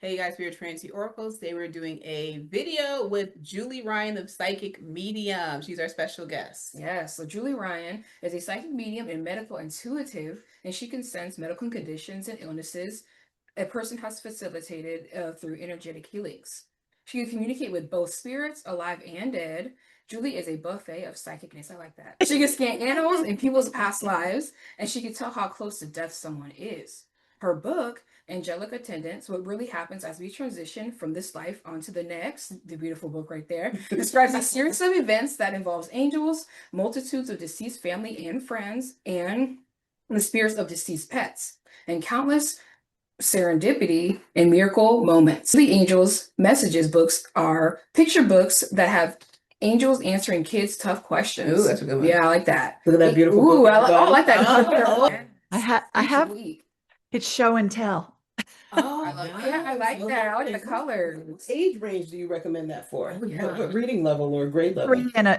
Hey guys, we're Trinity Oracles. Today we're doing a video with Julie Ryan, the psychic medium. She's our special guest. Yes, so Julie Ryan is a psychic medium and medical intuitive, and she can sense medical conditions and illnesses a person has facilitated through energetic healings. She can communicate with both spirits, alive and dead. Julie is a buffet of psychicness. I like that. She can scan animals and people's past lives, and she can tell how close to death someone is. Her book, Angelic Attendants, What Really Happens as We Transition from This Life onto the Next, the beautiful book right there, describes a series of events that involves angels, multitudes of deceased family and friends, and the spirits of deceased pets, and countless serendipity and miracle moments. The angels messages books are picture books that have angels answering kids' tough questions. Ooh, that's a good one. Yeah, I like that. Look at that beautiful Ooh, book. I like that. I have it's show and tell. Oh, yeah, I like that. I like the colors. What age range do you recommend that for? Oh, yeah. What reading level or grade level?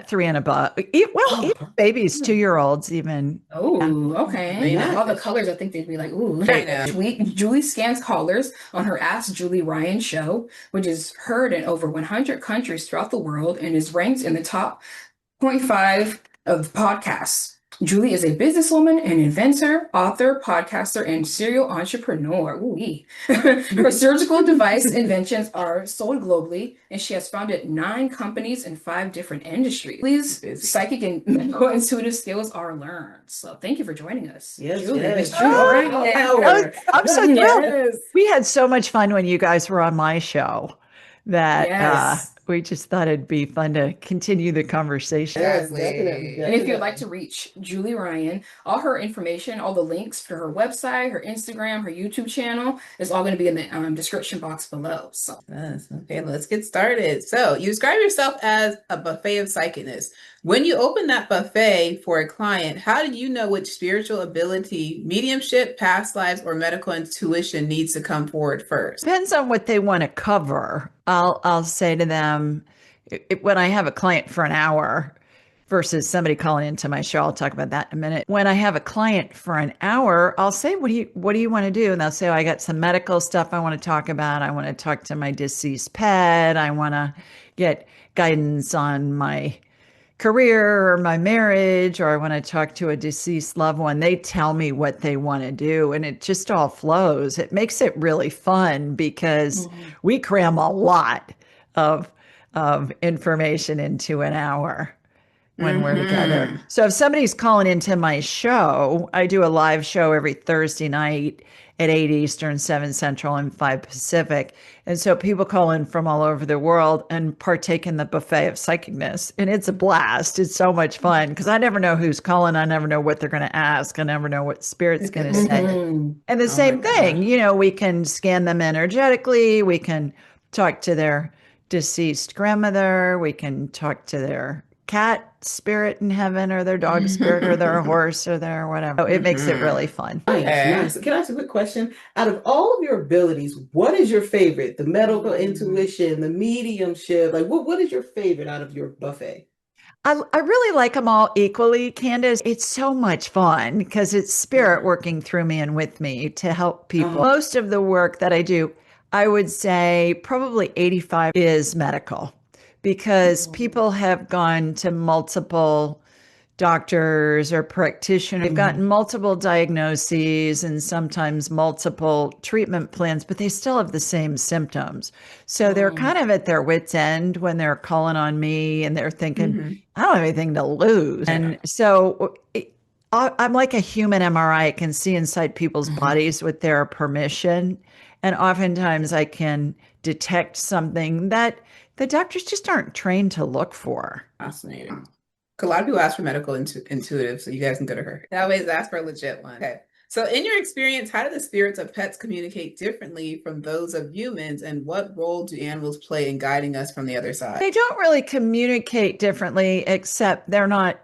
Three and above. Even babies, 2-year-olds, even. Oh, okay. Nice. All the colors, I think they'd be like, ooh. Right. Julie scans callers on her Ask Julie Ryan show, which is heard in over 100 countries throughout the world and is ranked in the top 0.5 of podcasts. Julie is a businesswoman, an inventor, author, podcaster, and serial entrepreneur. Ooh-wee. Her surgical device inventions are sold globally, and she has founded 9 companies in 5 different industries. Please, psychic and medical intuitive skills are learned. So thank you for joining us. Yes, Julie. yes. Julie Ryan. I'm so thrilled. Yes. We had so much fun when you guys were on my show that Yes. we just thought it'd be fun to continue the conversation. Yes, Exactly. definitely. And if you'd like to reach Julie Ryan, all her information, all the links for her website, her Instagram, her YouTube channel is all going to be in the description box below. So, Yes. Okay, let's get started. So you describe yourself as a buffet of psychicness. When you open that buffet for a client, how do you know which spiritual ability, mediumship, past lives, or medical intuition needs to come forward first? Depends on what they want to cover. I'll say to them when I have a client for an hour versus somebody calling into my show. I'll talk about that in a minute. When I have a client for an hour, I'll say, what do you want to do? And they'll say, oh, I got some medical stuff I want to talk about. I want to talk to my deceased pet. I want to get guidance on my career or my marriage, or I want to talk to a deceased loved one. They tell me what they want to do, and it just all flows. It makes it really fun because we cram a lot of information into an hour when we're together. So if somebody's calling into my show, I do a live show every Thursday night at 8 Eastern, 7 Central, and 5 Pacific. And so people call in from all over the world and partake in the buffet of psychicness. And it's a blast. It's so much fun because I never know who's calling. I never know what they're going to ask. I never know what spirit's going to say. And the same thing, we can scan them energetically. We can talk to their deceased grandmother. We can talk to their cat spirit in heaven, or their dog spirit, or their horse, or their whatever. So it makes it really fun. Nice. Can I ask a quick question? Out of all of your abilities, what is your favorite? The medical intuition, the mediumship, like what is your favorite out of your buffet? I really like them all equally, Candace. It's so much fun because it's spirit working through me and with me to help people. Most of the work that I do, I would say probably 85 is medical, because people have gone to multiple doctors or practitioners. They've gotten multiple diagnoses and sometimes multiple treatment plans, but they still have the same symptoms. So they're kind of at their wits' end when they're calling on me, and they're thinking, I don't have anything to lose. And so I'm like a human MRI. I can see inside people's bodies with their permission. And oftentimes I can detect something that the doctors just aren't trained to look for. Fascinating. A lot of people ask for medical intuitive, so you guys can go to her. I always ask for a legit one. Okay. So in your experience, how do the spirits of pets communicate differently from those of humans, and what role do animals play in guiding us from the other side? They don't really communicate differently, except they're not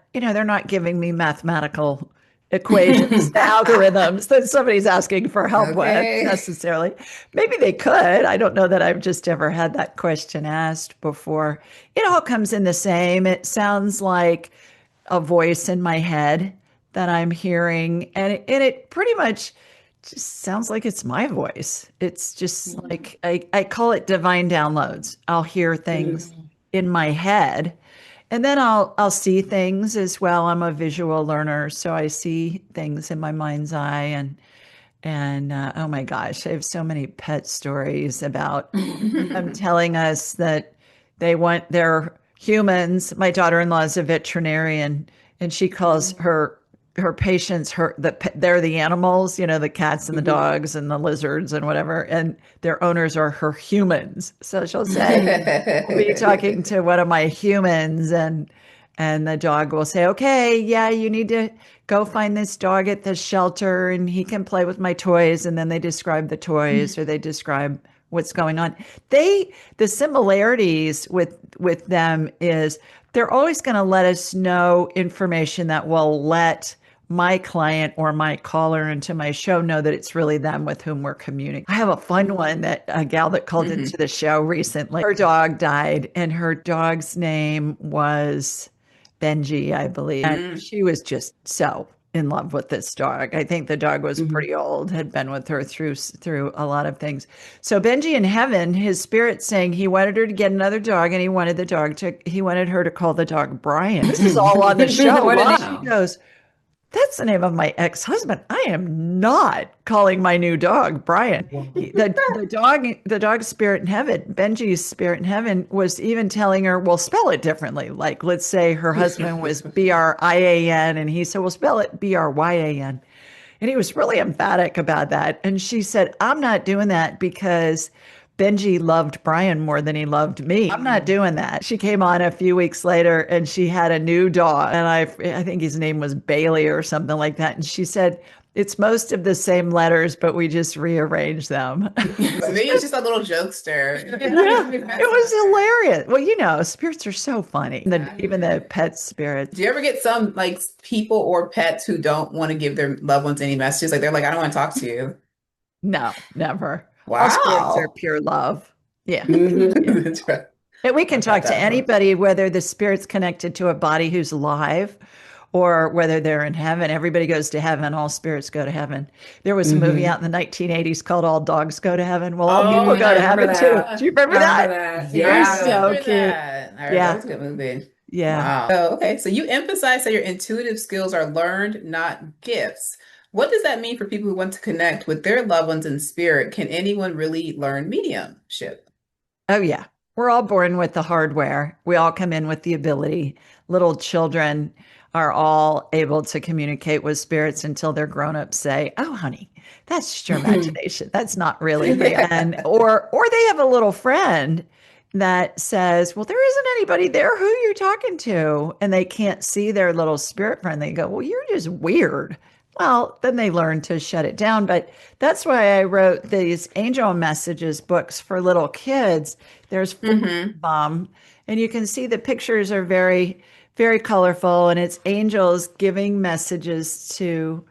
giving me mathematical equations, algorithms that somebody's asking for help with necessarily. Maybe they could. I don't know that I've just ever had that question asked before. It all comes in the same. It sounds like a voice in my head that I'm hearing, and it pretty much just sounds like it's my voice. It's just like I call it divine downloads. I'll hear things in my head, and then I'll see things as well. I'm a visual learner, so I see things in my mind's eye, and oh my gosh, I have so many pet stories about them telling us that they want their humans. My daughter-in-law is a veterinarian, and she calls her patients they're the animals, the cats and the dogs and the lizards and whatever, and their owners are her humans. So she'll say, I'll be talking to one of my humans, and the dog will say, okay, yeah, you need to go find this dog at the shelter and he can play with my toys. And then they describe the toys or they describe what's going on. The similarities with them is they're always going to let us know information that will let my client or my caller into my show know that it's really them with whom we're communicating. I have a fun one that a gal that called into the show recently. Her dog died, and her dog's name was Benji, I believe. And she was just so in love with this dog. I think the dog was pretty old, had been with her through a lot of things. So Benji in heaven, his spirit saying he wanted her to get another dog, and he wanted her to call the dog Brian. This is all on the show. Wow. She goes, that's the name of my ex-husband. I am not calling my new dog Brian. The dog's spirit in heaven, Benji's spirit in heaven, was even telling her, well, spell it differently. Like, let's say her husband was Brian, and he said, well, spell it Bryan. And he was really emphatic about that. And she said, I'm not doing that because Benji loved Brian more than he loved me. I'm not doing that. She came on a few weeks later and she had a new dog. And I think his name was Bailey or something like that. And she said, it's most of the same letters, but we just rearranged them. Maybe it's just a little jokester. Yeah, it was hilarious. Well, spirits are so funny. Even the pet spirits. Do you ever get some like people or pets who don't want to give their loved ones any messages? Like they're like, I don't want to talk to you. No, never. Wow. All spirits are pure love. Yeah. That's right. And we can talk to anybody, whether the spirit's connected to a body who's alive or whether they're in heaven. Everybody goes to heaven. All spirits go to heaven. There was a movie out in the 1980s called All Dogs Go to Heaven. Well, all people go to heaven too. Do you remember that? Yeah, so cute. That was a good movie. Yeah. Wow. Okay. So you emphasize that your intuitive skills are learned, not gifts. What does that mean for people who want to connect with their loved ones in spirit? Can anyone really learn mediumship? Oh, yeah. We're all born with the hardware. We all come in with the ability. Little children are all able to communicate with spirits until their grown-ups say, oh, honey, that's just your imagination. That's not really real. And, or they have a little friend that says, well, there isn't anybody there. Who you're talking to? And they can't see their little spirit friend. They go, well, you're just weird. Well, then they learn to shut it down. But that's why I wrote these angel messages books for little kids. There's 4 of them, and you can see the pictures are very, very colorful, and it's angels giving messages to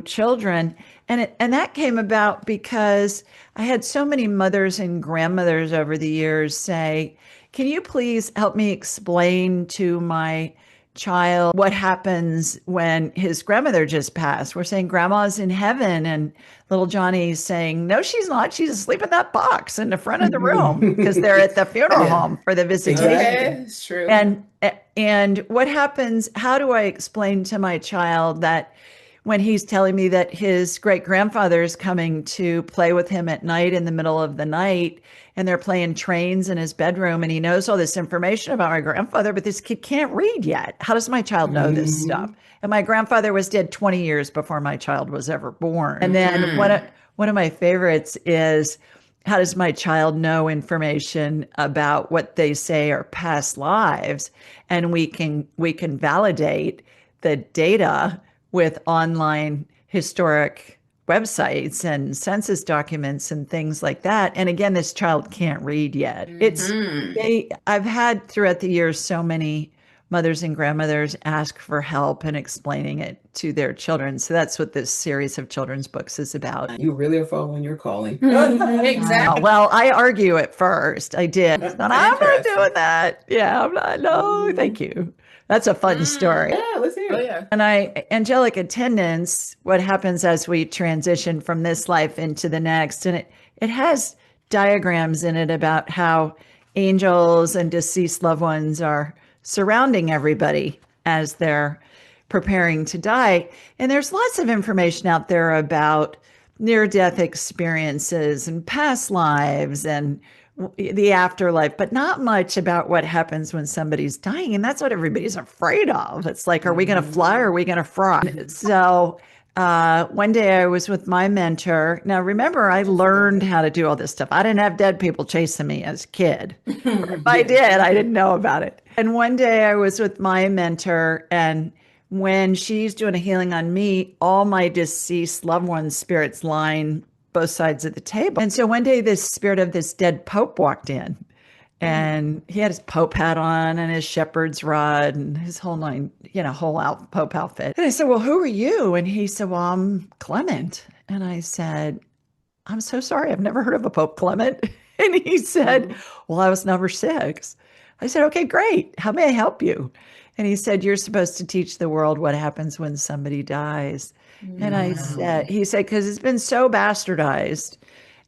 children. And that came about because I had so many mothers and grandmothers over the years say, can you please help me explain to my child what happens when his grandmother just passed? We're saying grandma's in heaven, and little Johnny's saying, no, she's not. She's asleep in that box in the front of the room because they're at the funeral home for the visitation. Okay, it's true. And what happens? How do I explain to my child that when he's telling me that his great grandfather is coming to play with him at night in the middle of the night, and they're playing trains in his bedroom, and he knows all this information about my grandfather, but this kid can't read yet. How does my child know this stuff? And my grandfather was dead 20 years before my child was ever born. And then one of my favorites is, how does my child know information about what they say are past lives? And we can validate the data with online historic websites and census documents and things like that. And again, this child can't read yet. I've had throughout the years so many mothers and grandmothers ask for help in explaining it to their children. So that's what this series of children's books is about. You really are following your calling. Exactly. Well, I argue at first. I did. I'm not doing that. Yeah, I'm not. No, thank you. That's a fun story. Yeah, let's hear Oh it. yeah. And angelic attendance, what happens as we transition from this life into the next. And it has diagrams in it about how angels and deceased loved ones are surrounding everybody as they're preparing to die. And there's lots of information out there about near-death experiences and past lives and the afterlife, but not much about what happens when somebody's dying. And that's what everybody's afraid of. It's like, are we going to fly or are we going to fry? So one day I was with my mentor. Now, remember, I learned how to do all this stuff. I didn't have dead people chasing me as a kid. If I did, I didn't know about it. And one day I was with my mentor, and when she's doing a healing on me, all my deceased loved ones' spirits line both sides of the table. And so one day this spirit of this dead Pope walked in, and he had his Pope hat on and his shepherd's rod and his whole Pope outfit. And I said, well, who are you? And he said, well, I'm Clement. And I said, I'm so sorry. I've never heard of a Pope Clement. And he said, well, I was number 6. I said, okay, great. How may I help you? And he said, you're supposed to teach the world what happens when somebody dies. And he said, because it's been so bastardized,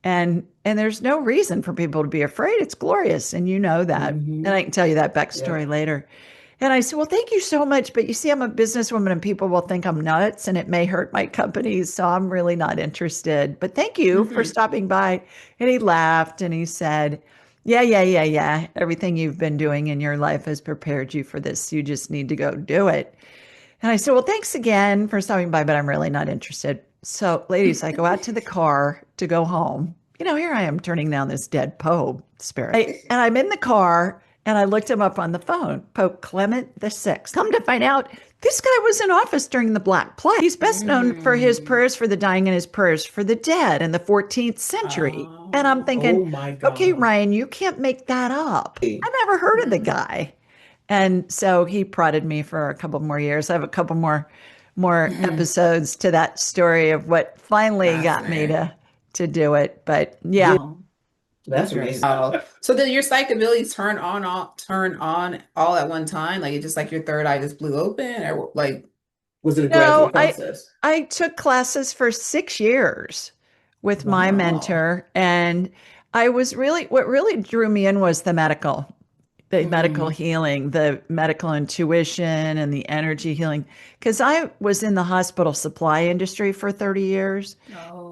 and there's no reason for people to be afraid. It's glorious, and you know that. And I can tell you that backstory later. And I said, well, thank you so much. But you see, I'm a businesswoman and people will think I'm nuts and it may hurt my company. So I'm really not interested. But thank you for stopping by. And he laughed and he said, yeah. Everything you've been doing in your life has prepared you for this. You just need to go do it. And I said, well, thanks again for stopping by, but I'm really not interested. So, ladies, I go out to the car to go home. Here I am turning down this dead Pope spirit. And I'm in the car and I looked him up on the phone, Pope Clement VI. Come to find out, this guy was in office during the Black Plague. He's best known for his prayers for the dying and his prayers for the dead in the 14th century. And I'm thinking, Oh my God. okay, Ryan, you can't make that up. I never heard of the guy. And so he prodded me for a couple more years. I have a couple more episodes to that story of what finally got me to do it. But yeah. That's amazing. So did your psych abilities turn on all at one time? Like it just like your third eye just blew open, or like was it a gradual No, process? I took classes for 6 years with my mentor, and what really drew me in was the medical healing, the medical intuition and the energy healing. Because I was in the hospital supply industry for 30 years,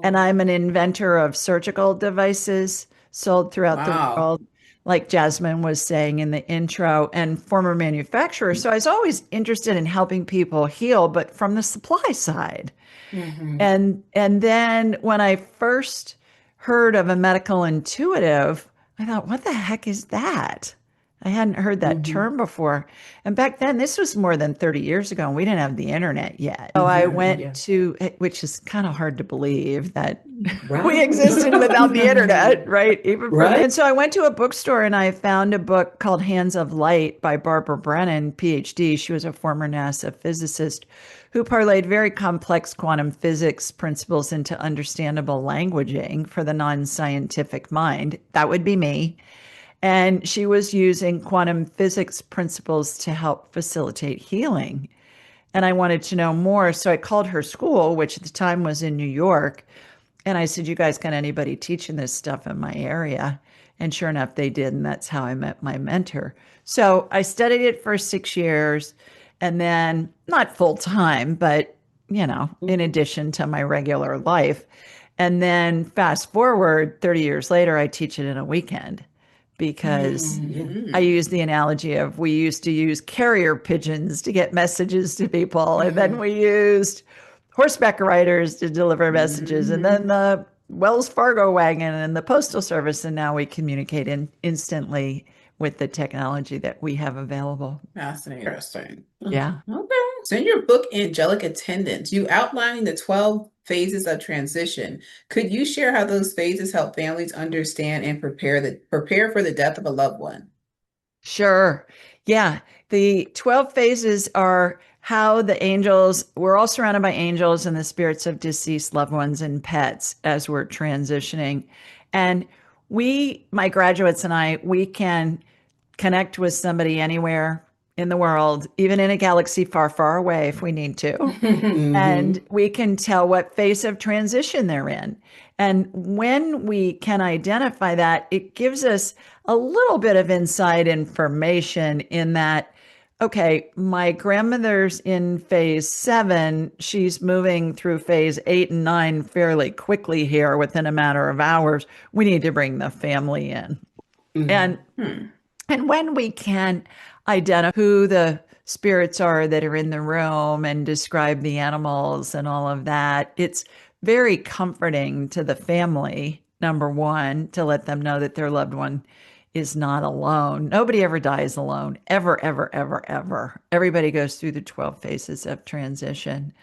and I'm an inventor of surgical devices sold throughout the world, like Jasmine was saying in the intro, and former manufacturer. So I was always interested in helping people heal, but from the supply side. And then when I first heard of a medical intuitive, I thought, what the heck is that? I hadn't heard that term before. And back then, this was more than 30 years ago, and we didn't have the internet yet. So I went to, which is kind of hard to believe that we existed without the internet, right? And so I went to a bookstore and I found a book called Hands of Light by Barbara Brennan, PhD. She was a former NASA physicist who parlayed very complex quantum physics principles into understandable languaging for the non-scientific mind. That would be me. And she was using quantum physics principles to help facilitate healing. And I wanted to know more. So I called her school, which at the time was in New York. And I said, you guys got anybody teaching this stuff in my area? And sure enough, they did. And that's how I met my mentor. So I studied it for 6 years, and then not full time, but, in addition to my regular life. And then fast forward 30 years later, I teach it in a weekend. Because I use the analogy of we used to use carrier pigeons to get messages to people, and then we used horseback riders to deliver messages, and then the Wells Fargo wagon and the postal service, and now we communicate instantly with the technology that we have available. Fascinating. Interesting. Yeah. Okay. So in your book, Angelic Attendants, you outlining the 12 phases of transition. Could you share how those phases help families understand and prepare for the death of a loved one? Sure. Yeah. The 12 phases are how the angels, we're all surrounded by angels and the spirits of deceased loved ones and pets as we're transitioning. And my graduates and I, we can connect with somebody anywhere in the world, even in a galaxy far, far away if we need to. Mhm. And we can tell what phase of transition they're in. And when we can identify that, it gives us a little bit of inside information in that, okay, my grandmother's in phase 7. She's moving through phase 8 and 9 fairly quickly here within a matter of hours. We need to bring the family in. Mhm. And and when we can identify who the spirits are that are in the room and describe the animals and all of that, it's very comforting to the family, number one, to let them know that their loved one is not alone. Nobody ever dies alone, ever, ever, ever, ever. Everybody goes through the 12 phases of transition,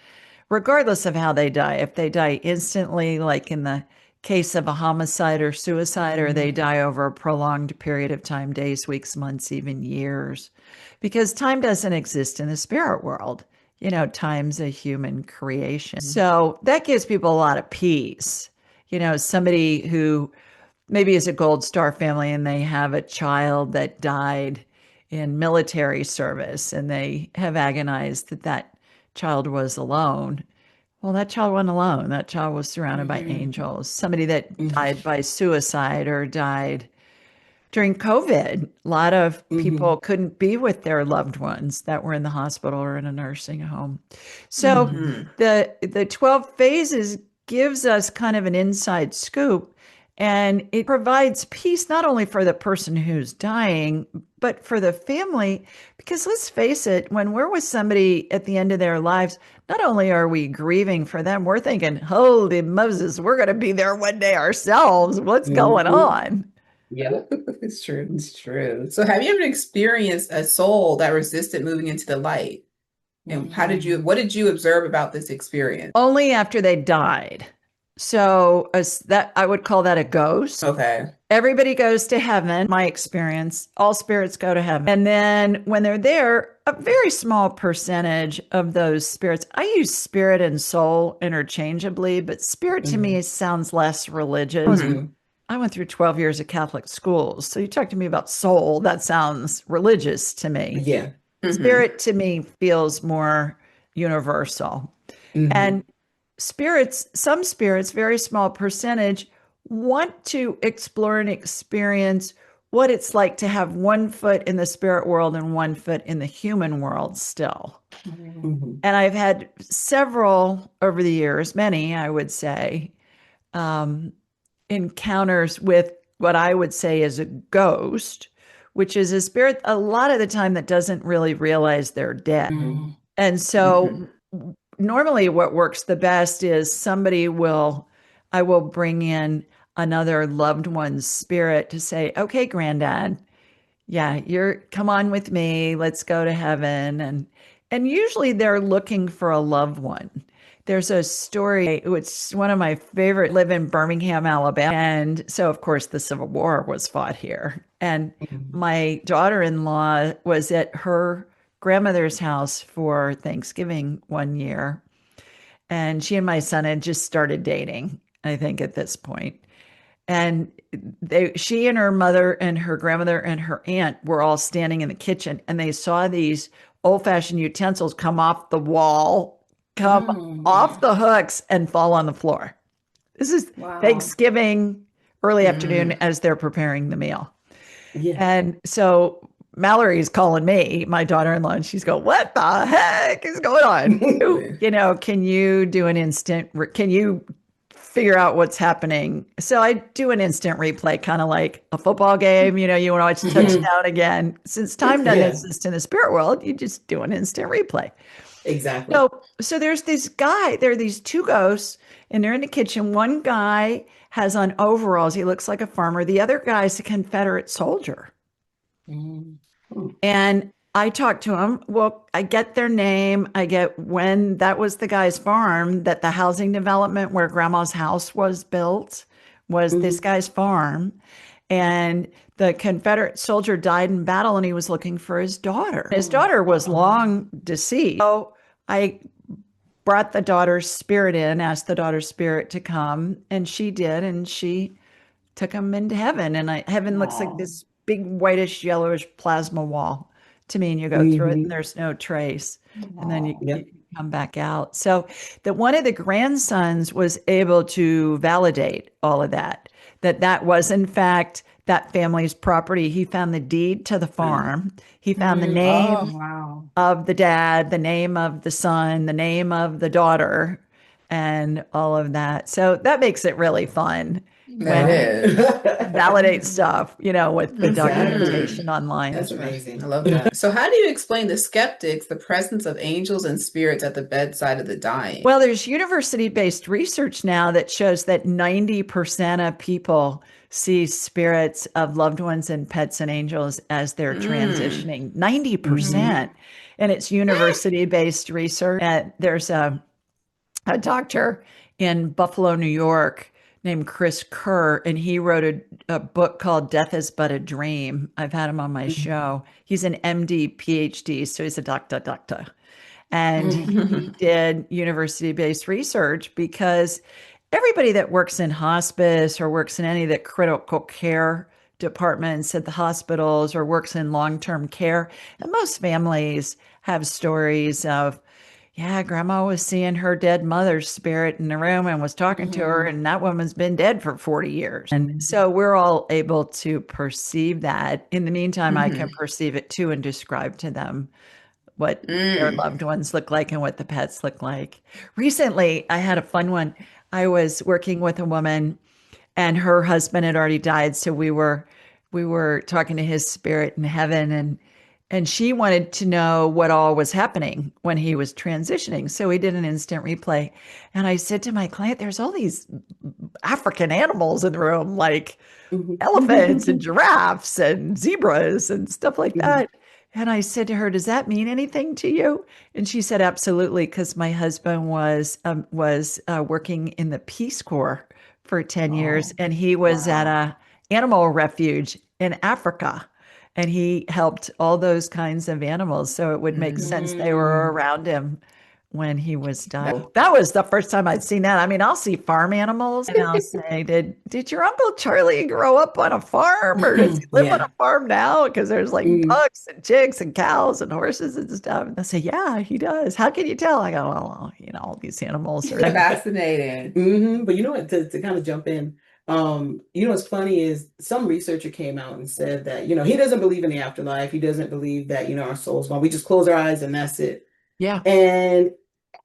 regardless of how they die. If they die instantly, like in the case of a homicide or suicide, or they die over a prolonged period of time, days, weeks, months, even years, because time doesn't exist in the spirit world. You know, time's a human creation. So that gives people a lot of peace. You know, somebody who maybe is a Gold Star family and they have a child that died in military service and they have agonized that that child was alone. Well, that child wasn't alone. That child was surrounded by angels. Somebody that died by suicide or died during COVID, a lot of people couldn't be with their loved ones that were in the hospital or in a nursing home. So the 12 phases gives us kind of an inside scoop, and it provides peace not only for the person who's dying, but for the family. Because let's face it, when we're with somebody at the end of their lives, not only are we grieving for them, we're thinking, holy Moses, we're going to be there one day ourselves. What's going on? Yeah. It's true. It's true. So have you ever experienced a soul that resisted moving into the light? And what did you observe about this experience? Only after they died. So that I would call that a ghost. Okay. Everybody goes to heaven, my experience. All spirits go to heaven. And then when they're there, a very small percentage of those spirits, I use spirit and soul interchangeably, but spirit to me sounds less religious. I went through 12 years of Catholic schools. So you talk to me about soul, that sounds religious to me. Yeah. Spirit to me feels more universal. And spirits, some spirits, very small percentage, want to explore and experience what it's like to have one foot in the spirit world and one foot in the human world still. And I've had several over the years, many, I would say, encounters with what I would say is a ghost, which is a spirit a lot of the time that doesn't really realize they're dead. And so normally what works the best is I will bring in another loved one's spirit to say, okay, granddad, yeah, come on with me. Let's go to heaven. And usually they're looking for a loved one. There's a story, it's one of my favorite, live in Birmingham, Alabama. And so, of course, the Civil War was fought here. And my daughter-in-law was at her grandmother's house for Thanksgiving one year. And she and my son had just started dating, I think, at this point. And she and her mother and her grandmother and her aunt were all standing in the kitchen, and they saw these old-fashioned utensils come off the wall, come off the hooks, and fall on the floor. This is Thanksgiving, early afternoon, as they're preparing the meal. Yeah. And so Mallory's calling me, my daughter-in-law, and she's going, what the heck is going on? Can you do can you figure out what's happening? So I do an instant replay, kind of like a football game. You want to watch touchdown again. Since time doesn't exist in the spirit world, you just do an instant replay. Exactly. So there are these two ghosts, and they're in the kitchen. One guy has on overalls. He looks like a farmer. The other guy's a Confederate soldier. And I talk to him. Well, I get their name. I get when that was the guy's farm, that the housing development where grandma's house was built was this guy's farm. And the Confederate soldier died in battle, and he was looking for his daughter. His daughter was long deceased. So I brought the daughter's spirit in, asked the daughter's spirit to come, and she did. And she took him into heaven. And heaven looks like this big whitish, yellowish plasma wall. to mean you go through it and there's no trace, and then you Yep. come back out. So that one of the grandsons was able to validate all of that, that was in fact that family's property. He found the deed to the farm. He found the name Oh, Wow. of the dad, the name of the son, the name of the daughter, and all of that. So that makes it really fun that when you is. validate stuff, with the Exactly. documentation online. That's That's right. amazing. I love that. So, how do you explain to skeptics the presence of angels and spirits at the bedside of the dying? Well, there's university-based research now that shows that 90% of people see spirits of loved ones and pets and angels as they're Mm. transitioning. Mhm. 90%. And it's university-based research. There's a doctor in Buffalo, New York, named Chris Kerr, and he wrote a book called Death is But a Dream. I've had him on my show. He's an MD, PhD, so he's a doctor. And he did university-based research because everybody that works in hospice or works in any of the critical care departments at the hospitals or works in long-term care, and most families have stories of, yeah, grandma was seeing her dead mother's spirit in the room and was talking to her, and that woman's been dead for 40 years. And so we're all able to perceive that. In the meantime, I can perceive it too and describe to them what their Mm. loved ones look like and what the pets look like. Recently, I had a fun one. I was working with a woman and her husband had already died, so we were talking to his spirit in heaven, and she wanted to know what all was happening when he was transitioning. So we did an instant replay. And I said to my client, there's all these African animals in the room, like elephants and giraffes and zebras and stuff like that. And I said to her, "Does that mean anything to you?" And she said, "Absolutely," because my husband was working in the Peace Corps for 10 years, and he was at Wow. a animal refuge in Africa, and he helped all those kinds of animals. So it would make sense they were Mm. around him when he was dying. That- That was the first time I'd seen that. I mean, I'll see farm animals and I'll say, did your Uncle Charlie grow up on a farm or does he live on Yeah. a farm now? Because there's like Mm. ducks and chicks and cows and horses and stuff. And they'll say, yeah, he does. How can you tell? I go, well, all these animals are. Fascinating. But you know what, to kind of jump in, what's funny is some researcher came out and said that, he doesn't believe in the afterlife. He doesn't believe that, our soul's gone. We just close our eyes and that's it. Yeah. And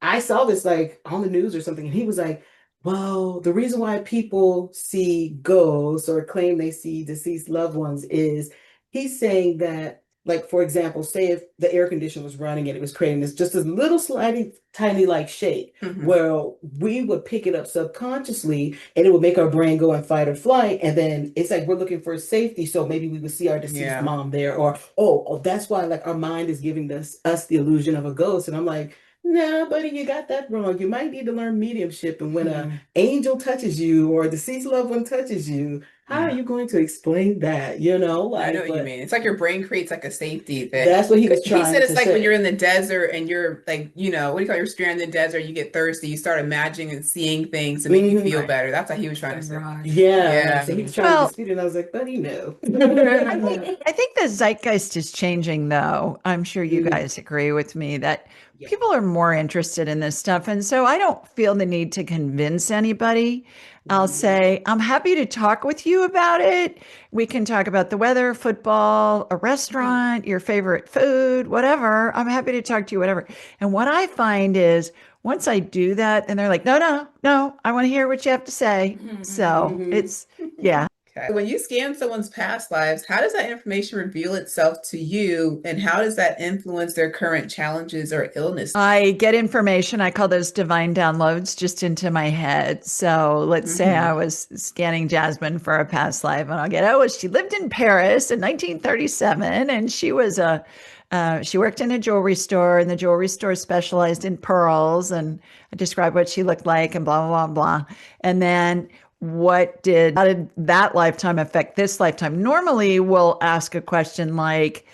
I saw this like on the news or something, and he was like, well, the reason why people see ghosts or claim they see deceased loved ones is he's saying that, like, for example, say if the air conditioner was running and it was creating this little slightly tiny like shake, Mhm. well, we would pick it up subconsciously and it would make our brain go in fight or flight. And then it's like we're looking for safety. So maybe we would see our deceased Yeah. mom there, or, oh, that's why like our mind is giving us the illusion of a ghost. And I'm like, nah, buddy, you got that wrong. You might need to learn mediumship. And when an angel touches you or a deceased loved one touches you, how are Yeah. you going to explain that? I know Like, what you but mean. It's like your brain creates like a safety thing. that's what he was He said trying it's to like when you're say. in the desert and you're like, what do you call it? You're stranded in the desert, you get thirsty, you start imagining and seeing things to make you feel Right. better. That's what he was trying to say. Right. Yeah, Yeah. so he was trying to Well, dispute it, and I was like, buddy, no. I think the zeitgeist is changing, though. I'm sure you Mhm. guys agree with me that Yeah. people are more interested in this stuff. And so I don't feel the need to convince anybody. I'll Mhm. say, I'm happy to talk with you about it. We can talk about the weather, football, a restaurant, your favorite food, whatever. I'm happy to talk to you, whatever. And what I find is once I do that, then they're like, no, no, no, I want to hear what you have to say. So Mhm. yeah. Okay. When you scan someone's past lives, how does that information reveal itself to you, and how does that influence their current challenges or illness? I get information, I call those divine downloads, just into my head. So let's say I was scanning Jasmine for a past life, and I'll get, she lived in Paris in 1937, and she worked in a jewelry store, and the jewelry store specialized in pearls, and I describe what she looked like, and blah, blah, blah, blah. And then how did that lifetime affect this lifetime? Normally, we'll ask a question like,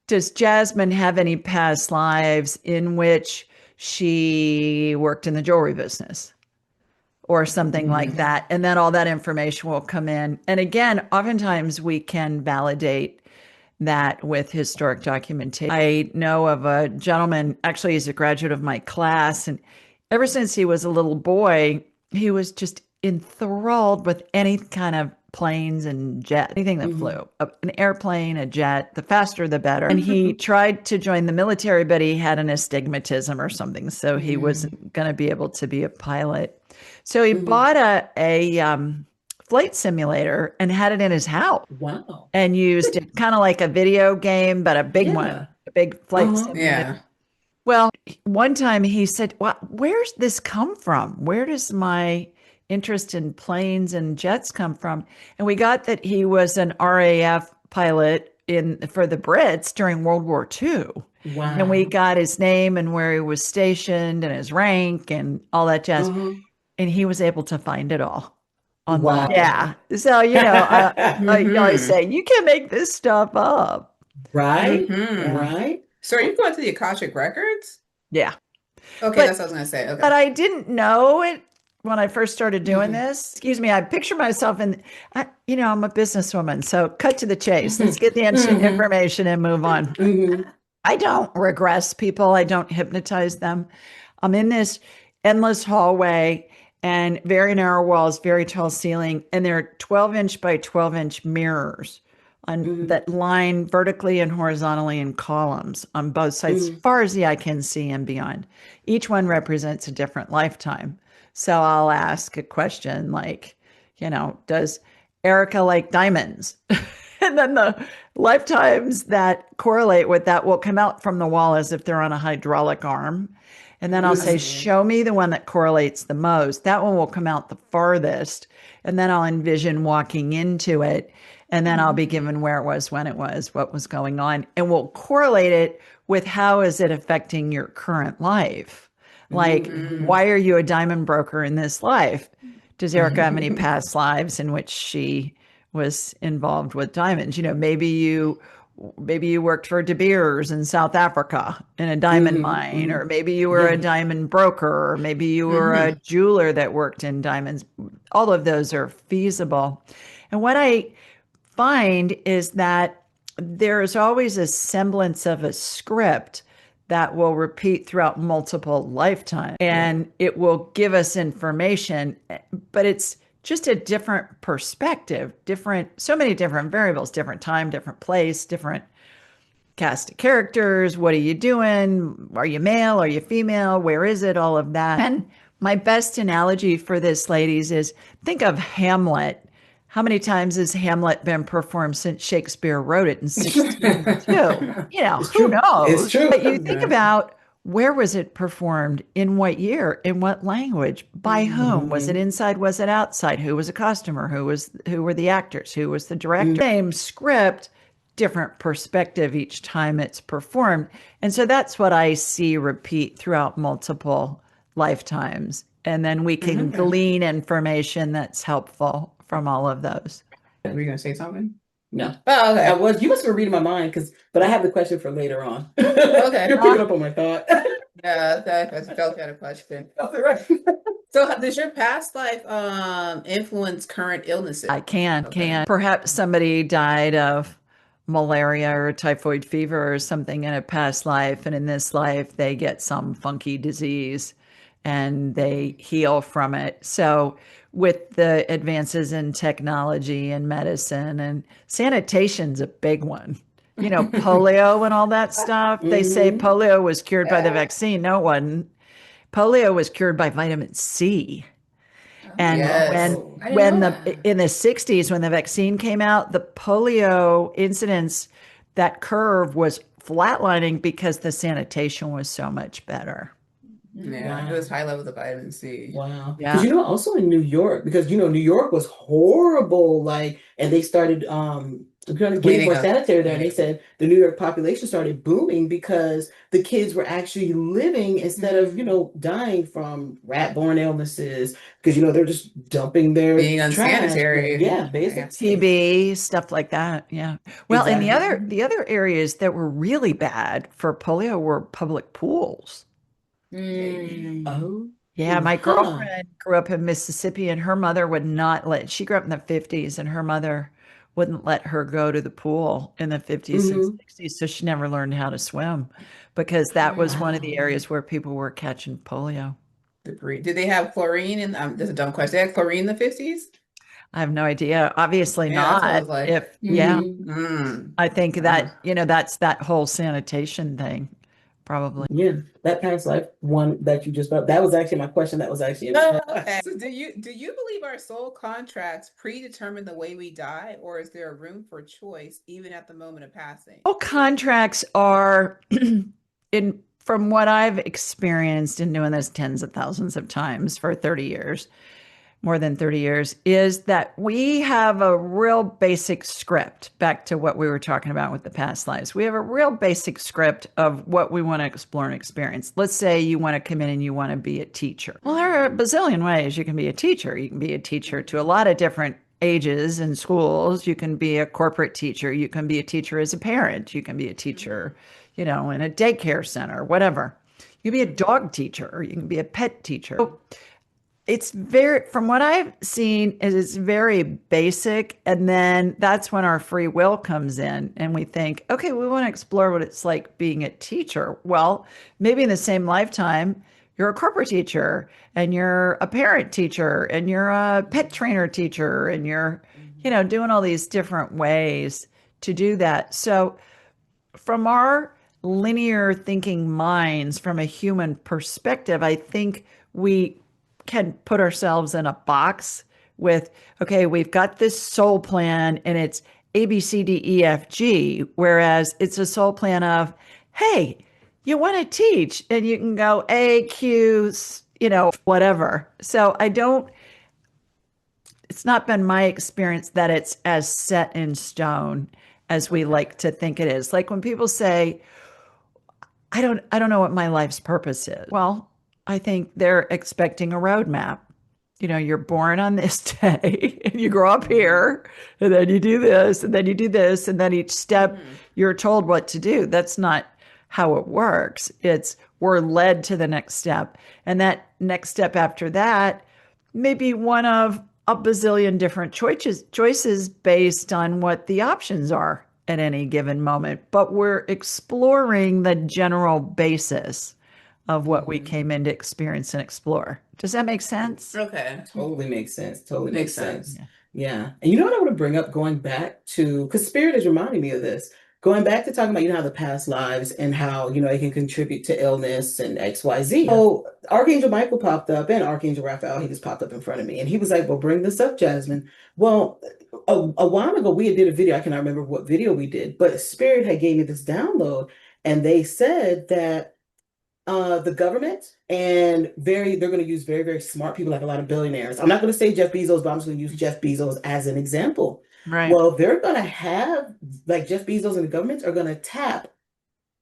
does Jasmine have any past lives in which she worked in the jewelry business or something like that? And then all that information will come in. And again, oftentimes we can validate that with historic documentation. I know of a gentleman, actually, he's a graduate of my class, and ever since he was a little boy, he was just enthralled with any kind of planes and jet, anything that flew, an airplane, a jet, the faster the better. And he tried to join the military, but he had an astigmatism or something, so he wasn't going to be able to be a pilot. So he bought a flight simulator and had it in his house. Wow. And used it kind of like a video game, but a big one, a big flight simulator. Yeah. Well, one time he said, well, where's this come from? Where does my interest in planes and jets come from? And we got that he was an RAF pilot for the Brits during World War II. Wow. And we got his name and where he was stationed and his rank and all that jazz. And he was able to find it all. Wow. Yeah. So, I always say, you can make this stuff up. Right? Mhm. Right? So are you going to the Akashic Records? Yeah. Okay, But- that's what I was going to say. Okay. But I didn't know it when I first started doing this. Excuse me. I picture myself I'm a businesswoman. So cut to the chase. Let's get the information and move on. I don't regress people. I don't hypnotize them. I'm in this endless hallway and very narrow walls, very tall ceiling. And there are 12-inch by 12-inch mirrors that line vertically and horizontally in columns on both sides, as far as the eye can see and beyond. Each one represents a different lifetime. So I'll ask a question like, does Erica like diamonds? And then the lifetimes that correlate with that will come out from the wall as if they're on a hydraulic arm. And then I'll say, show me the one that correlates the most. That one will come out the farthest. And then I'll envision walking into it. And then I'll be given where it was, when it was, what was going on. And we'll correlate it with how is it affecting your current life? Like, why are you a diamond broker in this life? Does Erica have any past lives in which she was involved with diamonds? Maybe you worked for De Beers in South Africa in a diamond mine, or maybe you were a diamond broker, or maybe you were a jeweler that worked in diamonds. All of those are feasible. And what I find is that there's always a semblance of a script that will repeat throughout multiple lifetimes, and it will give us information, but it's just a different perspective, so many different variables, different time, different place, different cast of characters. What are you doing? Are you male? Are you female? Where is it? All of that. And my best analogy for this, ladies, is think of Hamlet. How many times has Hamlet been performed since Shakespeare wrote it in 1602? Who knows? It's true. But you think about, where was it performed? In what year? In what language? By whom? Was it inside? Was it outside? Who was a costumer? Who were the actors? Who was the director? Same script, different perspective each time it's performed. And so that's what I see repeat throughout multiple lifetimes. And then we can glean information that's helpful from all of those. Were you going to say something? No. Oh, okay. You must have been reading my mind but I have the question for later on. Okay. You're picking up on my thought. Yeah, I felt you had a question. Right. So does your past life influence current illnesses? I can. Perhaps somebody died of malaria or typhoid fever or something in a past life, and in this life they get some funky disease and they heal from it. So with the advances in technology and medicine, and sanitation's a big one. Polio and all that stuff. They say polio was cured by the vaccine. No, it wasn't. Polio was cured by vitamin C. And in the 60s, when the vaccine came out, the polio incidence, that curve was flatlining because the sanitation was so much better. Yeah, it was high levels of vitamin C. Wow. Yeah. Because also in New York, because New York was horrible, and they started getting Cleaning more up. sanitary there. And they said the New York population started booming because the kids were actually living instead of, dying from rat-borne illnesses, because they're just dumping their Being trash. unsanitary. Yeah, basically. TB, stuff like that. Yeah. Well, and Exactly. the other areas that were really bad for polio were public pools. Oh. Yeah, my girlfriend grew up in Mississippi, and her mother would not she grew up in the 50s, and her mother wouldn't let her go to the pool in the 50s and Mhm. 60s. So she never learned how to swim because that was one of the Wow. areas where people were catching polio. Debris. Did they have chlorine in, this is a dumb question. They had chlorine in the 50s? I have no idea. Obviously Yeah, that's what I not. was like. If, yeah, Mhm. I think Uh, that, that's that whole sanitation thing, probably. Yeah, that past life one that you just brought, that was actually my question. That was actually in okay. So do you believe our soul contracts predetermine the way we die, or is there room for choice even at the moment of passing? All contracts are in from what I've experienced in doing this tens of thousands of times for 30 years, more than 30 years, is that we have a real basic script. Back to what we were talking about with the past lives. We have a real basic script of what we want to explore and experience. Let's say you want to come in and you want to be a teacher. Well, there are a bazillion ways you can be a teacher. You can be a teacher to a lot of different ages in schools. You can be a corporate teacher. You can be a teacher as a parent. You can be a teacher, in a daycare center, whatever. You can be a dog teacher, or you can be a pet teacher. So it's very, from what I've seen, it is very basic. And then that's when our free will comes in and we think, okay, we want to explore what it's like being a teacher. Well, maybe in the same lifetime, you're a corporate teacher and you're a parent teacher and you're a pet trainer teacher and you're, doing all these different ways to do that. So from our linear thinking minds, from a human perspective, I think we can put ourselves in a box with, okay, we've got this soul plan and it's A, B, C, D, E, F, G, whereas it's a soul plan of, hey, you want to teach and you can go A, Q, whatever. So it's not been my experience that it's as set in stone as we like to think it is. Like when people say, I don't know what my life's purpose is. Well, I think they're expecting a roadmap. You're born on this day and you grow up here and then you do this and then you do this and then each step you're told what to do. That's not how it works. It's we're led to the next step. And that next step after that may be one of a bazillion different choices based on what the options are at any given moment. But we're exploring the general basis of what we came in to experience and explore. Does that make sense? Okay. Totally makes sense. Totally Makes makes sense. sense. Yeah. And you know what I want to bring up going back to, because Spirit is reminding me of this, going back to talking about, how the past lives and how, it can contribute to illness and XYZ. So Archangel Michael popped up and Archangel Raphael, he just popped up in front of me and he was like, well, bring this up, Jasmine. Well, a while ago, we did a video. I cannot remember what video we did, but Spirit had gave me this download and they said that the government and they're going to use very, very smart people, like a lot of billionaires. I'm not going to say Jeff Bezos, but I'm just going to use Jeff Bezos as an example. Right. Well, they're going to have, like Jeff Bezos and the government are going to tap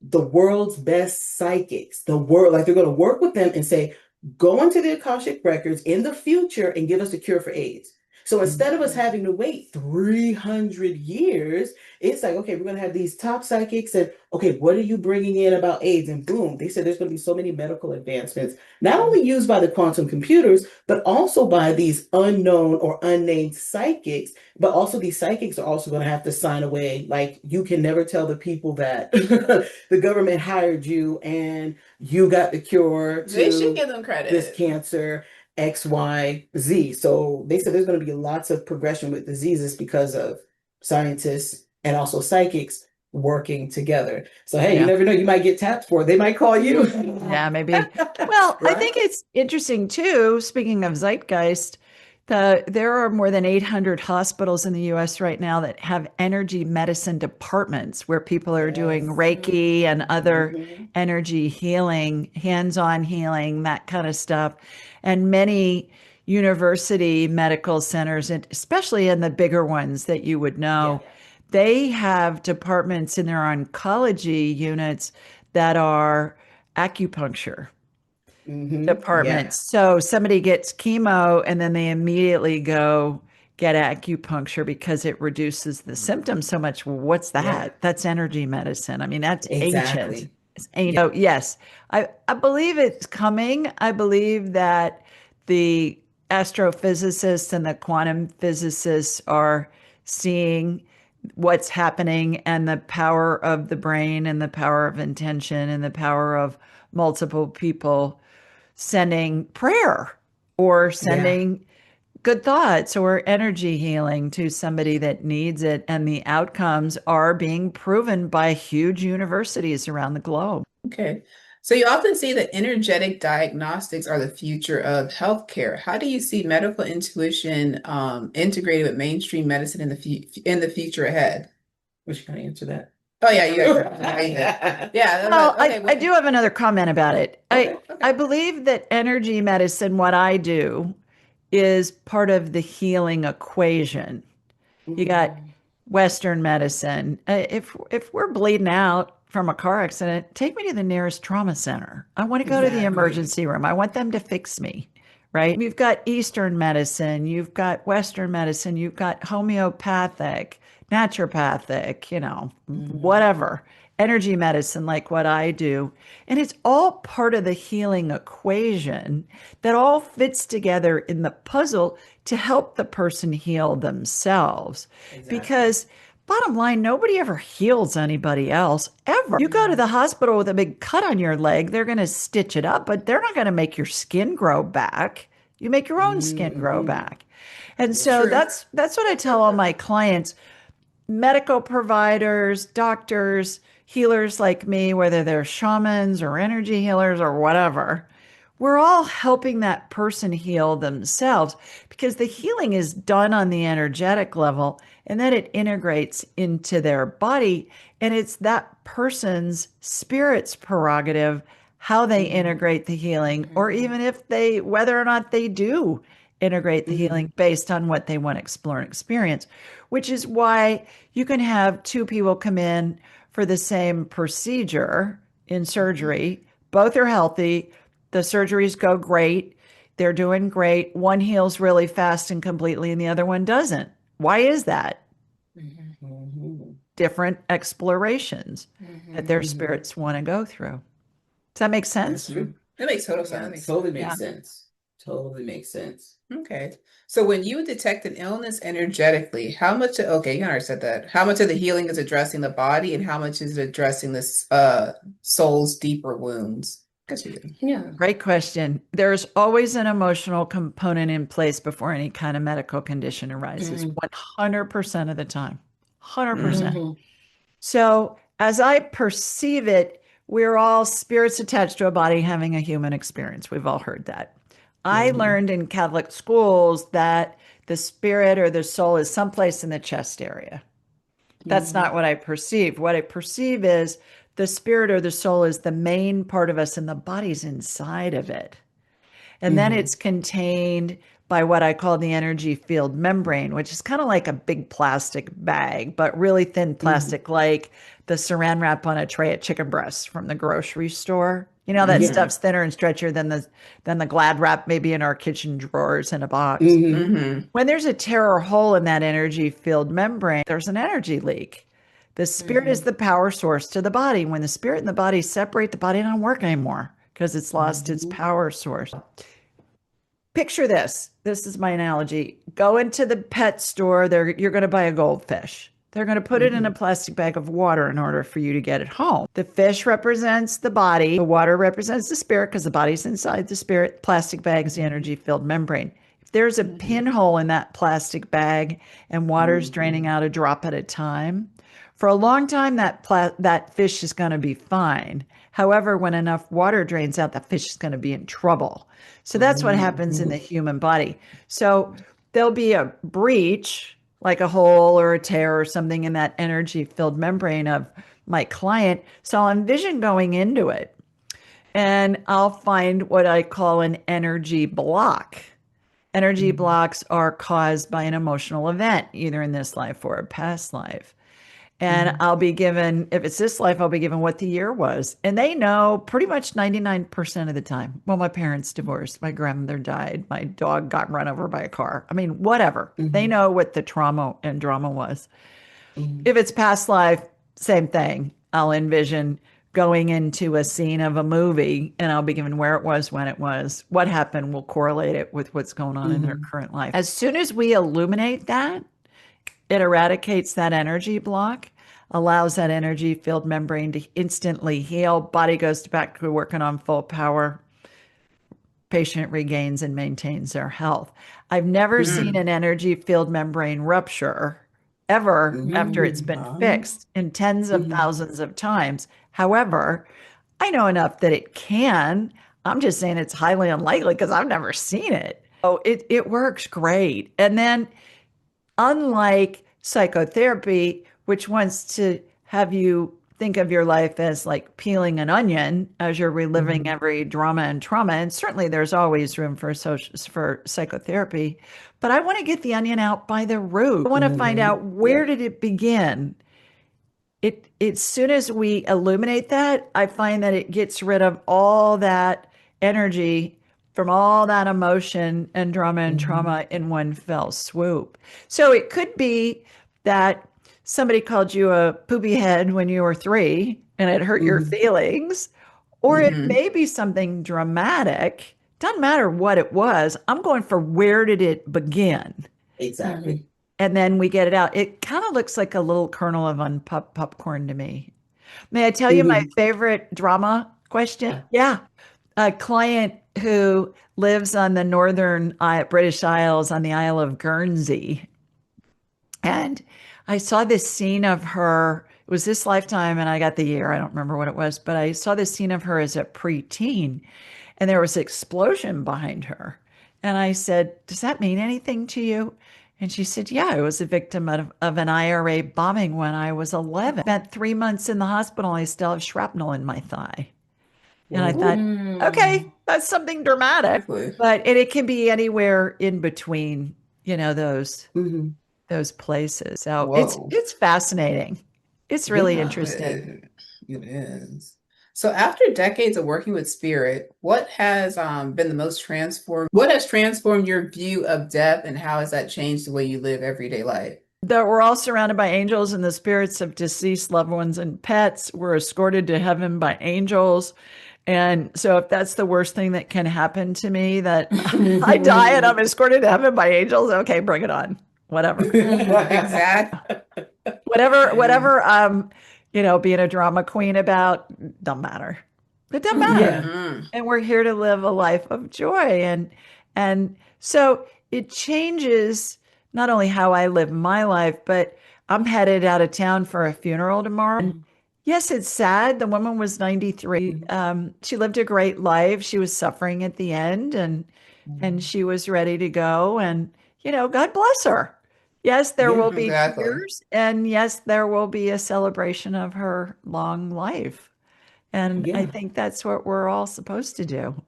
the world's best psychics, like they're going to work with them and say, go into the Akashic records in the future and give us a cure for AIDS. So instead of us having to wait 300 years, it's like, okay, we're going to have these top psychics and, okay, what are you bringing in about AIDS? And boom, they said there's going to be so many medical advancements, not only used by the quantum computers, but also by these unknown or unnamed psychics. But also these psychics are also going to have to sign away. Like you can never tell the people that the government hired you and you got the cure They should to give them credit. this cancer. X, Y, Z. So they said there's going to be lots of progression with diseases because of scientists and also psychics working together. So hey, you never know, you might get tapped for it. They might call you. Yeah, maybe. Well, I think it's interesting too, speaking of zeitgeist, there are more than 800 hospitals in the US right now that have energy medicine departments where people are doing Reiki and other energy healing, hands-on healing, that kind of stuff. And many university medical centers, and especially in the bigger ones that you would know, they have departments in their oncology units that are acupuncture departments. So somebody gets chemo and then they immediately go get acupuncture because it reduces the symptoms so much. Well, what's that? Yeah. That's energy medicine. I mean, that's Exactly. ancient. It's ancient. So yes, I believe it's coming. I believe that the astrophysicists and the quantum physicists are seeing what's happening and the power of the brain and the power of intention and the power of multiple people sending prayer or sending good thoughts or energy healing to somebody that needs it. And the outcomes are being proven by huge universities around the globe. Okay. So you often see that energetic diagnostics are the future of healthcare. How do you see medical intuition integrated with mainstream medicine in the future ahead? Which can I answer that? Oh yeah, you guys. Yeah. Well, Okay. I do have another comment about it. Okay. I believe that energy medicine, what I do, is part of the healing equation. You got Western medicine. If we're bleeding out from a car accident, take me to the nearest trauma center. I want to go to the emergency room. I want them to fix me, right? You've got Eastern medicine, you've got Western medicine, you've got homeopathic, naturopathic, whatever, energy medicine like what I do. And it's all part of the healing equation that all fits together in the puzzle to help the person heal themselves. Because bottom line, nobody ever heals anybody else, ever. You go to the hospital with a big cut on your leg, they're going to stitch it up, but they're not going to make your skin grow back. You make your own skin grow back. And so that's what I tell all my clients. Medical providers, doctors, healers like me, whether they're shamans or energy healers or whatever, we're all helping that person heal themselves because the healing is done on the energetic level and then it integrates into their body. And it's that person's spirit's prerogative how they integrate the healing, or even whether or not they do integrate the healing based on what they want to explore and experience, which is why you can have two people come in for the same procedure in surgery. Both are healthy. The surgeries go great. They're doing great. One heals really fast and completely, and the other one doesn't. Why is that? Different explorations that their spirits want to go through. Does that make sense? That makes total sense. Totally makes sense. Totally makes sense. Okay. So when you detect an illness energetically, how much, okay, you already said that. How much of the healing is addressing the body and how much is it addressing this soul's deeper wounds? Yeah. Great question. There's always an emotional component in place before any kind of medical condition arises, 100% of the time. 100%. So as I perceive it, we're all spirits attached to a body having a human experience. We've all heard that. I learned in Catholic schools that the spirit or the soul is someplace in the chest area. That's not what I perceive. What I perceive is the spirit or the soul is the main part of us and the body's inside of it. And then it's contained by what I call the energy field membrane, which is kind of like a big plastic bag, but really thin plastic, like the saran wrap on a tray of chicken breasts from the grocery store. You know, that stuff's thinner and stretchier than the Glad wrap maybe in our kitchen drawers in a box. When there's a tear or hole in that energy field membrane, there's an energy leak. The spirit is the power source to the body. When the spirit and the body separate, the body don't work anymore because it's lost its power source. Picture this. This is my analogy. Go into the pet store. You're going to buy a goldfish. They're going to put it in a plastic bag of water in order for you to get it home. The fish represents the body. The water represents the spirit because the body's inside the spirit. Plastic bag is the energy filled membrane. If there's a pinhole in that plastic bag and water's draining out a drop at a time, for a long time, that fish is going to be fine. However, when enough water drains out, that fish is going to be in trouble. So that's what happens in the human body. So there'll be a breach, like a hole or a tear or something in that energy filled membrane of my client. So I'll envision going into it and I'll find what I call an energy block. Energy blocks are caused by an emotional event, either in this life or a past life. And I'll be given, if it's this life, I'll be given what the year was. And they know pretty much 99% of the time. Well, my parents divorced, my grandmother died, my dog got run over by a car. I mean, whatever. They know what the trauma and drama was. If it's past life, same thing. I'll envision going into a scene of a movie and I'll be given where it was, when it was, what happened. We'll correlate it with what's going on in their current life. As soon as we illuminate that, It eradicates that energy block, allows that energy field membrane to instantly heal. Body goes back to working on full power. Patient regains and maintains their health. I've never seen an energy field membrane rupture ever after it's been fixed in tens of thousands of times. However, I know enough that it can. I'm just saying it's highly unlikely because I've never seen it. Oh, it works great. And then unlike psychotherapy, which wants to have you think of your life as like peeling an onion as you're reliving every drama and trauma, and certainly there's always room for psychotherapy, but I want to get the onion out by the root. I want to find out, where did it begin? As soon as we illuminate that, I find that it gets rid of all that energy from all that emotion and drama and trauma in one fell swoop. So it could be that somebody called you a poopy head when you were 3 and it hurt your feelings, or it may be something dramatic. Doesn't matter what it was. I'm going for, where did it begin? Exactly. And then we get it out. It kind of looks like a little kernel of unpopped popcorn to me. May I tell you my favorite drama question? Yeah. A client who lives on the northern British Isles, on the Isle of Guernsey. And I saw this scene of her. It was this lifetime, and I got the year. I don't remember what it was, but I saw this scene of her as a preteen, and there was an explosion behind her. And I said, "Does that mean anything to you?" And she said, "Yeah, I was a victim of an IRA bombing when I was 11. Spent 3 months in the hospital. I still have shrapnel in my thigh." And I thought, okay, that's something dramatic, but it can be anywhere in between, those places. So it's fascinating. It's really interesting. It is. So after decades of working with spirit, what has been the most transformed? What has transformed your view of death, and how has that changed the way you live everyday life? That we're all surrounded by angels, and the spirits of deceased loved ones and pets. We're escorted to heaven by angels. And so if that's the worst thing that can happen to me, that I die and I'm escorted to heaven by angels, okay, bring it on. Whatever. Exactly. Whatever being a drama queen about, don't matter. It doesn't matter. Yeah. And we're here to live a life of joy. And so it changes not only how I live my life, but I'm headed out of town for a funeral tomorrow. Yes, it's sad. The woman was 93. She lived a great life. She was suffering at the end, and she was ready to go. And, God bless her. Yes, there will be tears, and yes, there will be a celebration of her long life. And I think that's what we're all supposed to do.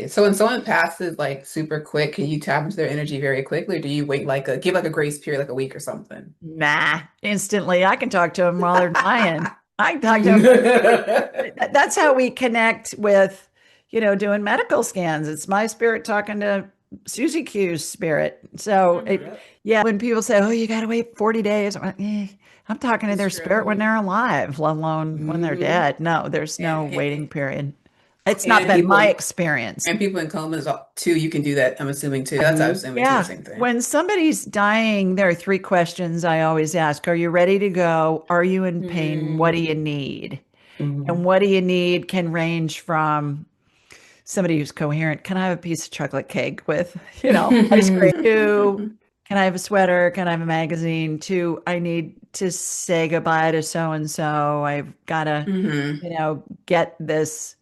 So when someone passes like super quick, can you tap into their energy very quickly, or do you wait give like a grace period, like a week or something? Nah, instantly. I can talk to them while they're dying. I can talk to them. That's how we connect with, doing medical scans. It's my spirit talking to Susie Q's spirit. So when people say, "Oh, you got to wait 40 days," I'm like, I'm talking to their spirit when they're alive, let alone when they're dead. No, there's no waiting period. It's not been my experience. And people in comas too, you can do that, I'm assuming too. That's what I'm assuming too, the same thing. When somebody's dying, there are 3 questions I always ask. Are you ready to go? Are you in pain? What do you need? And what do you need can range from somebody who's coherent. Can I have a piece of chocolate cake with, ice cream? To, can I have a sweater? Can I have a magazine? To, I need to say goodbye to so-and-so. I've got to, get this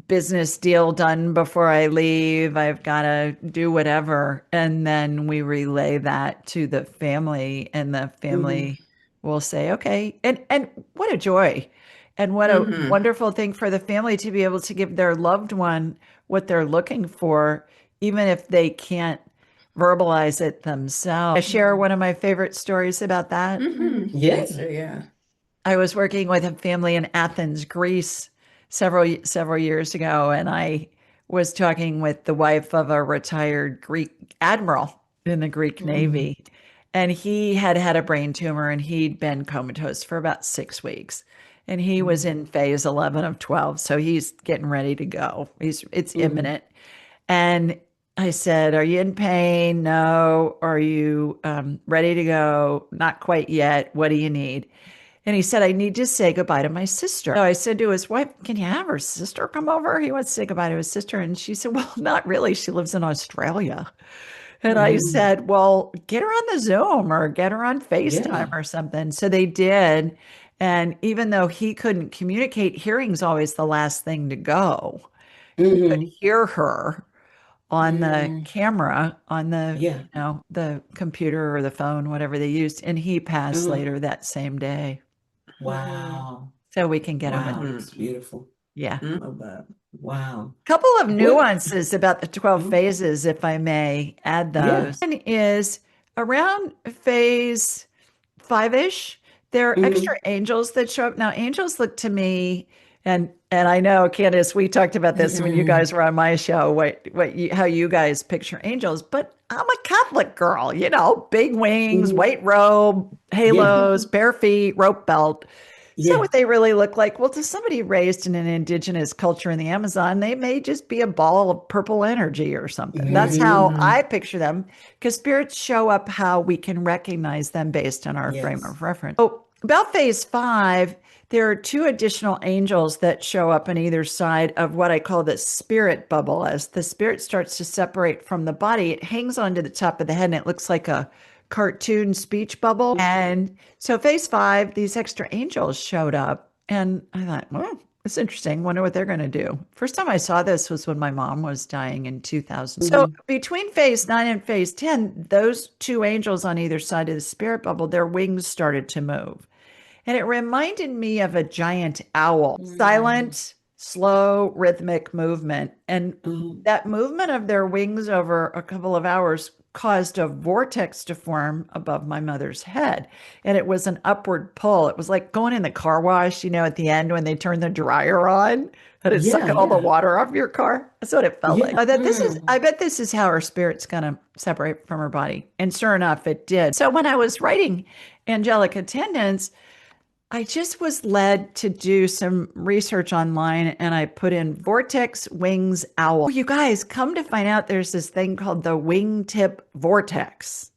business deal done before I leave. I've got to do whatever. And then we relay that to the family, and the family will say, okay. And what a joy. And what a wonderful thing for the family to be able to give their loved one what they're looking for, even if they can't verbalize it themselves. I share one of my favorite stories about that. Yes. Yeah. I was working with a family in Athens, Greece, several years ago, and I was talking with the wife of a retired Greek admiral in the Greek Navy, and he had had a brain tumor, and he'd been comatose for about 6 weeks, and he was in phase 11 of 12, so he's getting ready to go. It's imminent, and I said, "Are you in pain? No. Are you ready to go? Not quite yet. What do you need?" And he said, "I need to say goodbye to my sister." So I said to his wife, "Can you have her sister come over? He wants to say goodbye to his sister." And she said, "Well, not really. She lives in Australia." And I Mm, said, "Well, get her on the Zoom or get her on FaceTime yeah. or something." So they did. And even though he couldn't communicate, hearing's always the last thing to go. He could Hmm. hear her on the Mm, camera, on yeah. the computer or the phone, whatever they used. And he passed Uh-huh. later that same day. Wow. So we can get him a, Wow. That's beautiful. yeah. Love that. Wow. Couple of What? nuances about the 12 Mhm. phases, if I may add Yeah. those. One is around phase five-ish, there are extra Hmm. angels that show up. Now, angels look to me, and I know, Candace, we talked about this when you guys were on my show, how you guys picture angels, but I'm a Catholic girl, big wings, Hmm. white robe, Yeah. halos, bare feet, rope belt. So Yeah. what they really look like, well, to somebody raised in an indigenous culture in the Amazon, they may just be a ball of purple energy or something. That's how Hmm. I picture them, because spirits show up how we can recognize them based on our frame Yes. of reference. So about phase five, there are two additional angels that show up on either side of what I call the spirit bubble. As the spirit starts to separate from the body, it hangs onto the top of the head and it looks like a cartoon speech bubble. And so phase five, these extra angels showed up. And I thought, well, it's interesting. Wonder what they're going to do. First time I saw this was when my mom was dying in 2000. So Hmm. between phase nine and phase 10, those two angels on either side of the spirit bubble, their wings started to move. And it reminded me of a giant owl, Hmm. silent, slow, rhythmic movement. And Hmm. that movement of their wings over a couple of hours caused a vortex to form above my mother's head. And it was an upward pull. It was like going in the car wash, at the end when they turn the dryer on and it's Yeah. sucking all the Yeah. water off your car. That's what it felt like. Yeah. I bet this is how her spirit's going to separate from her body. And sure enough, it did. So when I was writing Angelic Attendants, I just was led to do some research online and I put in vortex wings owl. You guys, come to find out there's this thing called the wingtip vortex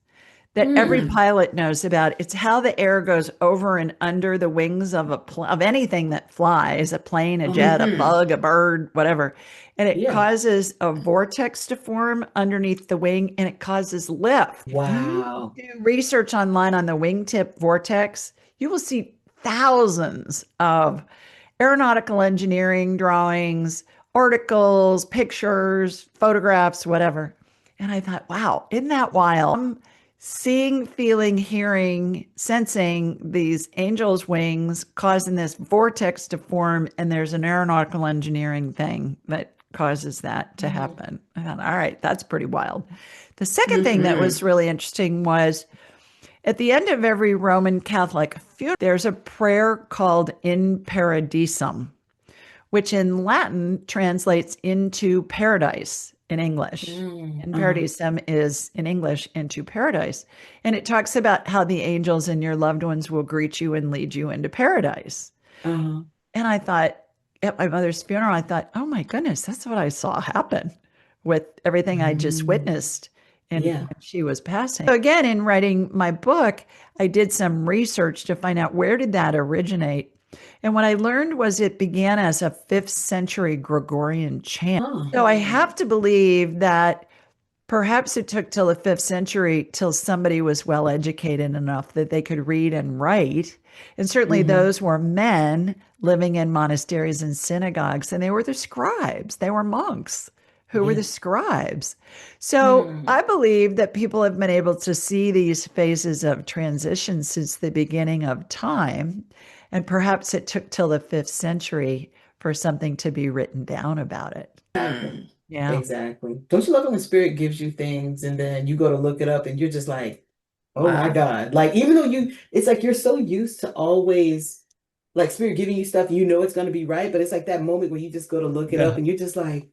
that every Mm. pilot knows about. It's how the air goes over and under the wings of of anything that flies, a plane, a jet, a Hmm. bug, a bird, whatever. And it Yeah. causes a vortex to form underneath the wing and it causes lift. If you Wow. do research online on the wingtip vortex, you will see thousands of aeronautical engineering drawings, articles, pictures, photographs, whatever. And I thought, wow, isn't that wild? I'm seeing, feeling, hearing, sensing these angels' wings causing this vortex to form, and there's an aeronautical engineering thing that causes that to Mhm. happen. I thought, all right, that's pretty wild. The second thing that was Hmm. really interesting was at the end of every Roman Catholic funeral, there's a prayer called In Paradisum, which in Latin translates into paradise in English. Mm. In Uh-huh. paradisum is in English into paradise. And it talks about how the angels and your loved ones will greet you and lead you into paradise. Uh-huh. And I thought, at my mother's funeral, I thought, oh my goodness, that's what I saw happen with everything I just Mm. witnessed and Yeah. she was passing. So again, in writing my book, I did some research to find out where did that originate. And what I learned was it began as a 5th century Gregorian chant. Huh. So I have to believe that perhaps it took till the 5th century till somebody was well educated enough that they could read and write. And certainly Hmm. those were men living in monasteries and synagogues, and they were the scribes, they were monks who were Yeah. the scribes. So Hmm. I believe that people have been able to see these phases of transition since the beginning of time. And perhaps it took till the 5th century for something to be written down about it. Exactly. Yeah. Exactly. Don't you love when the spirit gives you things and then you go to look it up and you're just like, oh my Wow. God. Like, even though it's like you're so used to always, like, spirit giving you stuff, you know it's going to be right. But it's like that moment where you just go to look it up Yeah. and you're just like,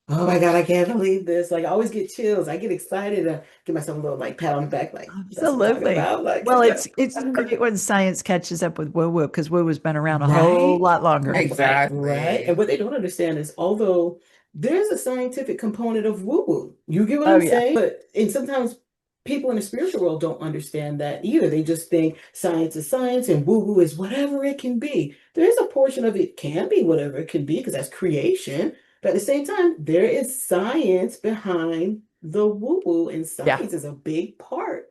oh my God, I can't believe this. Like, I always get chills. I get excited. I give myself a little, like, pat on the back, like, that's what I'm talking Absolutely. about. Like, Well, it's great when science catches up with woo woo because woo woo's been around a whole right? lot longer. Right, right. Exactly. And what they don't understand is although there's a scientific component of woo-woo. You get what Oh, I'm yeah. saying? And sometimes people in the spiritual world don't understand that either. They just think science is science and woo-woo is whatever it can be. There is a portion of it can be whatever it can be because that's creation. But at the same time, there is science behind the woo-woo, and Yeah. science is a big part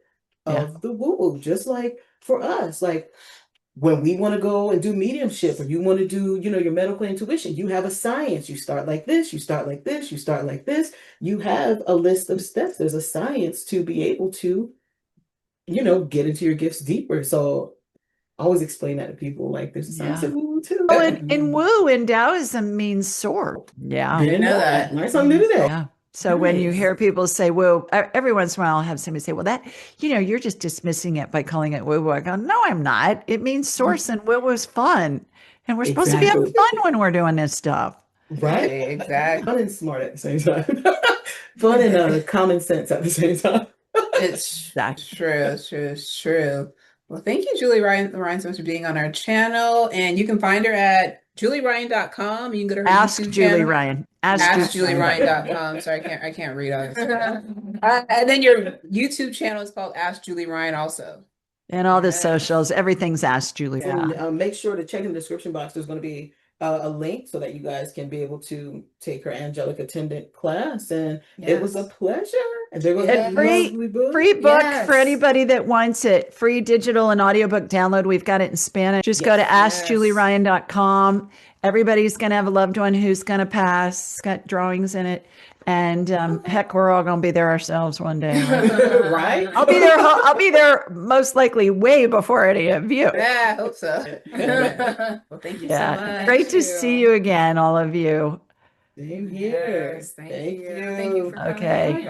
Yeah. of the woo-woo. Just like for us, like when we want to go and do mediumship or you want to do, your medical intuition, you have a science. You start like this, you start like this, you start like this. You have a list of steps. There's a science to be able to, get into your gifts deeper. So I always explain that to people, like there's a science Yeah. in woo too. Oh, and woo in Taoism means sword. Yeah. Didn't know that. Nice on new today. Yeah. So when you Nice. hear people say woo, every once in a while I'll have somebody say, well, that, you're just dismissing it by calling it woo woo. I go, no, I'm not. It means source, and woo is fun. And we're supposed to be having Exactly. fun when we're doing this stuff. Right? Exactly. Fun and smart at the same time. Fun and common sense at the same time. It's Exactly. true. Well, thank you, Julie Ryan, so much for being on our channel. And you can find her at julieryan.com. You can go to her Ask YouTube Julie channel. Ryan. AskJulieRyan.com. Sorry, I can't read all this. And then your YouTube channel is called Ask Julie Ryan also. And all the Yes. socials, everything's Ask Julie. And make sure to check in the description box. There's going to be a link so that you guys can be able to take her angelic attendant class. And it was a pleasure. And there was And a free book Yes. for anybody that wants it. Free digital and audiobook download. We've got it in Spanish. Just go to askjulieryan.com. Everybody's going to have a loved one who's going to pass. It's got drawings in it. And heck, we're all going to be there ourselves one day. Right? I'll be there. I'll be there most likely way before any of you. Yeah, I hope so. Well, thank you so much. Great to see you again, all of you. Same here. Yes, thank Thank you. you. Thank you for coming. Okay. Bye. Bye.